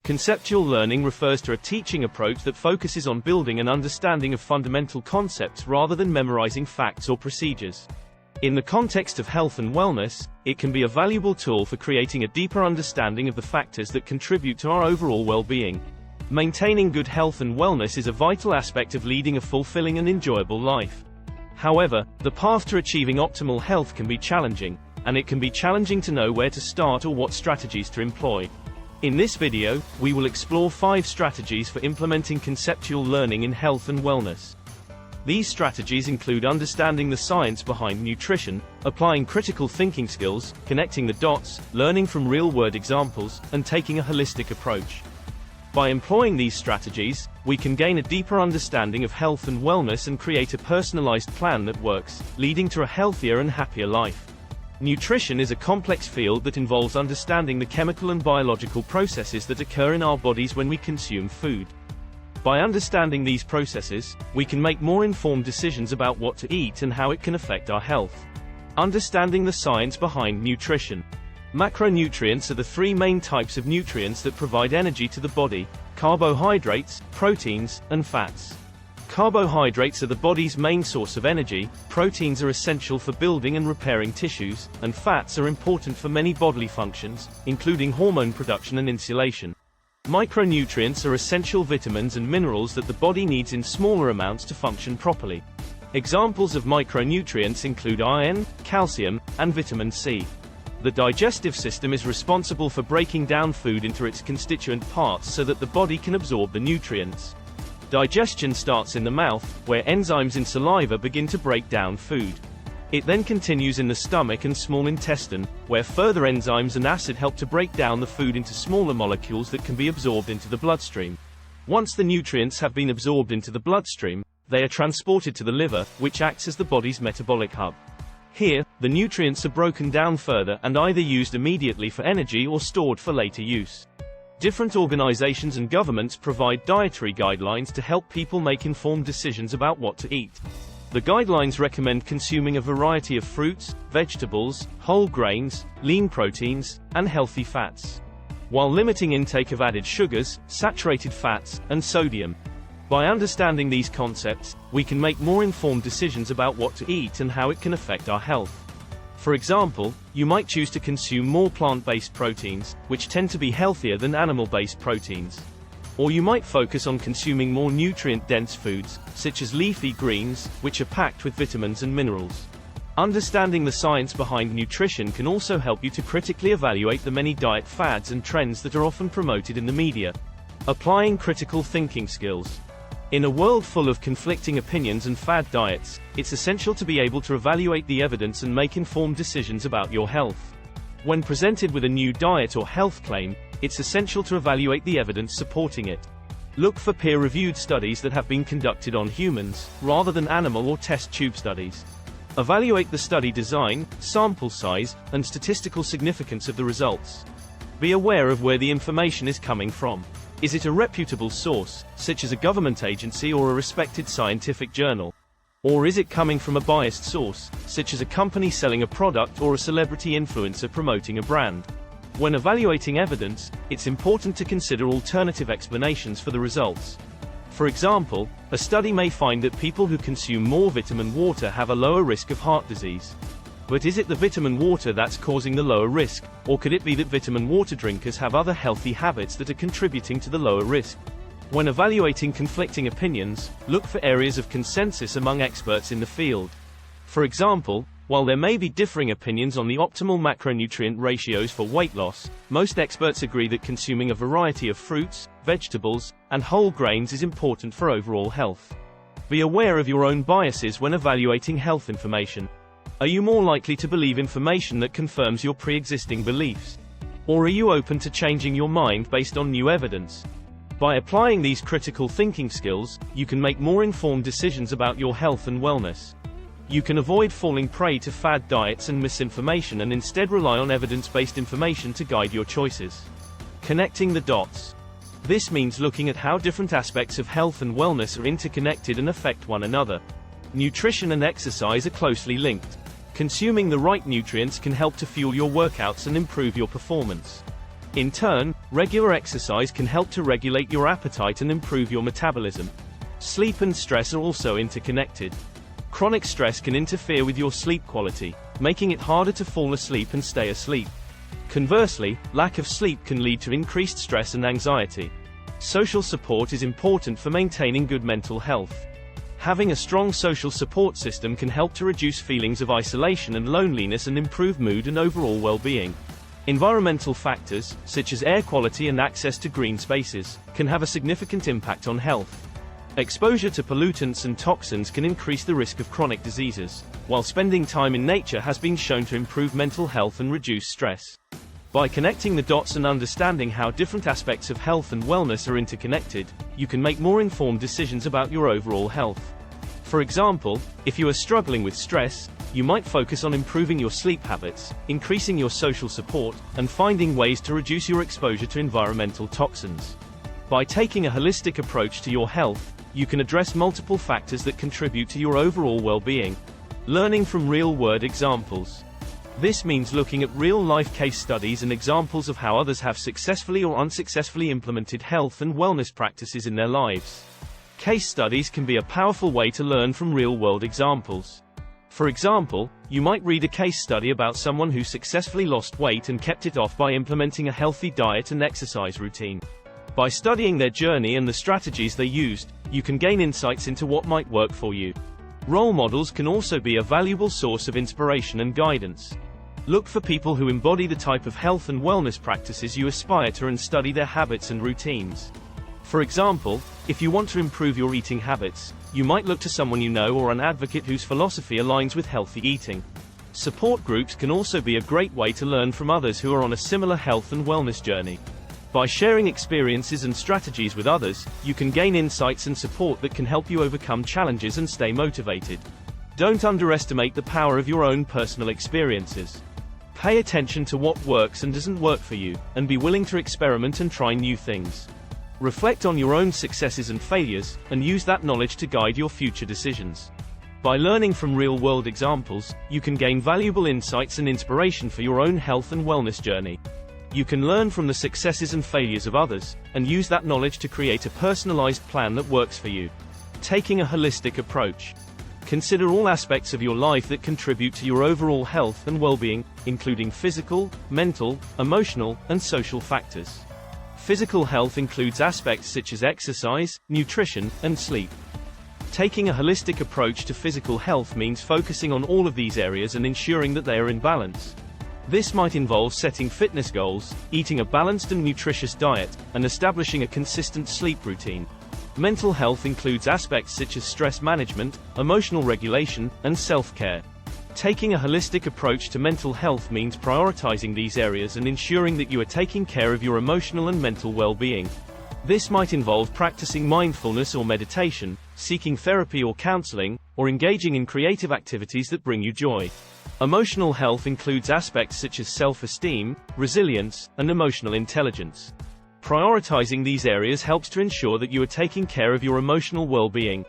Conceptual learning refers to a teaching approach that focuses on building an understanding of fundamental concepts rather than memorizing facts or procedures. In the context of health and wellness, it can be a valuable tool for creating a deeper understanding of the factors that contribute to our overall well-being. Maintaining good health and wellness is a vital aspect of leading a fulfilling and enjoyable life. However, the path to achieving optimal health can be challenging, and it can be challenging to know where to start or what strategies to employ. In this video, we will explore 5 strategies for implementing conceptual learning in health and wellness. These strategies include understanding the science behind nutrition, applying critical thinking skills, connecting the dots, learning from real-world examples, and taking a holistic approach. By employing these strategies, we can gain a deeper understanding of health and wellness and create a personalized plan that works, leading to a healthier and happier life. Nutrition is a complex field that involves understanding the chemical and biological processes that occur in our bodies when we consume food. By understanding these processes, we can make more informed decisions about what to eat and how it can affect our health. Understanding the science behind nutrition. Macronutrients are the 3 main types of nutrients that provide energy to the body: carbohydrates, proteins, and fats. Carbohydrates are the body's main source of energy, proteins are essential for building and repairing tissues, and fats are important for many bodily functions, including hormone production and insulation. Micronutrients are essential vitamins and minerals that the body needs in smaller amounts to function properly. Examples of micronutrients include iron, calcium, and vitamin C. The digestive system is responsible for breaking down food into its constituent parts so that the body can absorb the nutrients. Digestion starts in the mouth, where enzymes in saliva begin to break down food. It then continues in the stomach and small intestine, where further enzymes and acid help to break down the food into smaller molecules that can be absorbed into the bloodstream. Once the nutrients have been absorbed into the bloodstream, they are transported to the liver, which acts as the body's metabolic hub. Here, the nutrients are broken down further and either used immediately for energy or stored for later use. Different organizations and governments provide dietary guidelines to help people make informed decisions about what to eat. The guidelines recommend consuming a variety of fruits, vegetables, whole grains, lean proteins, and healthy fats, while limiting intake of added sugars, saturated fats, and sodium. By understanding these concepts, we can make more informed decisions about what to eat and how it can affect our health. For example, you might choose to consume more plant-based proteins, which tend to be healthier than animal-based proteins. Or you might focus on consuming more nutrient-dense foods, such as leafy greens, which are packed with vitamins and minerals. Understanding the science behind nutrition can also help you to critically evaluate the many diet fads and trends that are often promoted in the media. Applying critical thinking skills. In a world full of conflicting opinions and fad diets, it's essential to be able to evaluate the evidence and make informed decisions about your health. When presented with a new diet or health claim, it's essential to evaluate the evidence supporting it. Look for peer-reviewed studies that have been conducted on humans, rather than animal or test tube studies. Evaluate the study design, sample size, and statistical significance of the results. Be aware of where the information is coming from. Is it a reputable source, such as a government agency or a respected scientific journal? Or is it coming from a biased source, such as a company selling a product or a celebrity influencer promoting a brand? When evaluating evidence, it's important to consider alternative explanations for the results. For example, a study may find that people who consume more vitamin water have a lower risk of heart disease. But is it the vitamin water that's causing the lower risk, or could it be that vitamin water drinkers have other healthy habits that are contributing to the lower risk? When evaluating conflicting opinions, look for areas of consensus among experts in the field. For example, while there may be differing opinions on the optimal macronutrient ratios for weight loss, most experts agree that consuming a variety of fruits, vegetables, and whole grains is important for overall health. Be aware of your own biases when evaluating health information. Are you more likely to believe information that confirms your pre-existing beliefs? Or are you open to changing your mind based on new evidence? By applying these critical thinking skills, you can make more informed decisions about your health and wellness. You can avoid falling prey to fad diets and misinformation and instead rely on evidence-based information to guide your choices. Connecting the dots. This means looking at how different aspects of health and wellness are interconnected and affect one another. Nutrition and exercise are closely linked. Consuming the right nutrients can help to fuel your workouts and improve your performance. In turn, regular exercise can help to regulate your appetite and improve your metabolism. Sleep and stress are also interconnected. Chronic stress can interfere with your sleep quality, making it harder to fall asleep and stay asleep. Conversely, lack of sleep can lead to increased stress and anxiety. Social support is important for maintaining good mental health. Having a strong social support system can help to reduce feelings of isolation and loneliness and improve mood and overall well-being. Environmental factors, such as air quality and access to green spaces, can have a significant impact on health. Exposure to pollutants and toxins can increase the risk of chronic diseases, while spending time in nature has been shown to improve mental health and reduce stress. By connecting the dots and understanding how different aspects of health and wellness are interconnected, you can make more informed decisions about your overall health. For example, if you are struggling with stress, you might focus on improving your sleep habits, increasing your social support, and finding ways to reduce your exposure to environmental toxins. By taking a holistic approach to your health, you can address multiple factors that contribute to your overall well-being. Learning from real-world examples. This means looking at real-life case studies and examples of how others have successfully or unsuccessfully implemented health and wellness practices in their lives. Case studies can be a powerful way to learn from real-world examples. For example, you might read a case study about someone who successfully lost weight and kept it off by implementing a healthy diet and exercise routine. By studying their journey and the strategies they used, you can gain insights into what might work for you. Role models can also be a valuable source of inspiration and guidance. Look for people who embody the type of health and wellness practices you aspire to and study their habits and routines. For example, if you want to improve your eating habits, you might look to someone you know or an advocate whose philosophy aligns with healthy eating. Support groups can also be a great way to learn from others who are on a similar health and wellness journey. By sharing experiences and strategies with others, you can gain insights and support that can help you overcome challenges and stay motivated. Don't underestimate the power of your own personal experiences. Pay attention to what works and doesn't work for you, and be willing to experiment and try new things. Reflect on your own successes and failures, and use that knowledge to guide your future decisions. By learning from real-world examples, you can gain valuable insights and inspiration for your own health and wellness journey. You can learn from the successes and failures of others, and use that knowledge to create a personalized plan that works for you. Taking a holistic approach. Consider all aspects of your life that contribute to your overall health and well-being, including physical, mental, emotional, and social factors. Physical health includes aspects such as exercise, nutrition, and sleep. Taking a holistic approach to physical health means focusing on all of these areas and ensuring that they are in balance. This might involve setting fitness goals, eating a balanced and nutritious diet, and establishing a consistent sleep routine. Mental health includes aspects such as stress management, emotional regulation, and self-care. Taking a holistic approach to mental health means prioritizing these areas and ensuring that you are taking care of your emotional and mental well-being. This might involve practicing mindfulness or meditation, seeking therapy or counseling, or engaging in creative activities that bring you joy. Emotional health includes aspects such as self-esteem, resilience, and emotional intelligence. Prioritizing these areas helps to ensure that you are taking care of your emotional well-being.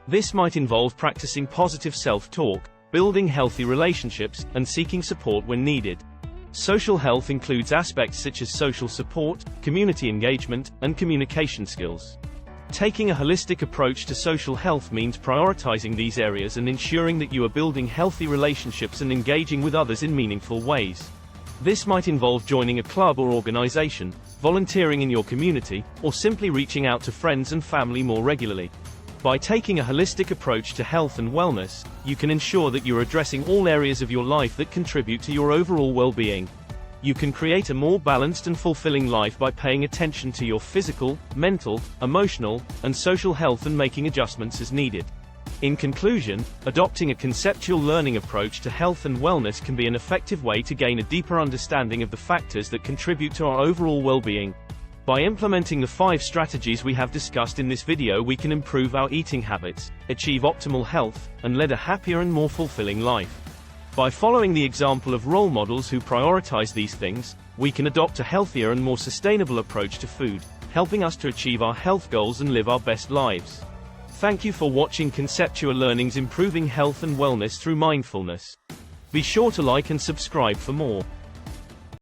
This might involve practicing positive self-talk, building healthy relationships, and seeking support when needed. Social health includes aspects such as social support, community engagement, and communication skills. Taking a holistic approach to social health means prioritizing these areas and ensuring that you are building healthy relationships and engaging with others in meaningful ways. This might involve joining a club or organization, volunteering in your community, or simply reaching out to friends and family more regularly. By taking a holistic approach to health and wellness, you can ensure that you are addressing all areas of your life that contribute to your overall well-being. You can create a more balanced and fulfilling life by paying attention to your physical, mental, emotional, and social health and making adjustments as needed. In conclusion, adopting a conceptual learning approach to health and wellness can be an effective way to gain a deeper understanding of the factors that contribute to our overall well-being. By implementing the 5 strategies we have discussed in this video, we can improve our eating habits, achieve optimal health, and lead a happier and more fulfilling life. By following the example of role models who prioritize these things, we can adopt a healthier and more sustainable approach to food, helping us to achieve our health goals and live our best lives. Thank you for watching Conceptual Learning's Improving Health and Wellness Through Mindfulness. Be sure to like and subscribe for more.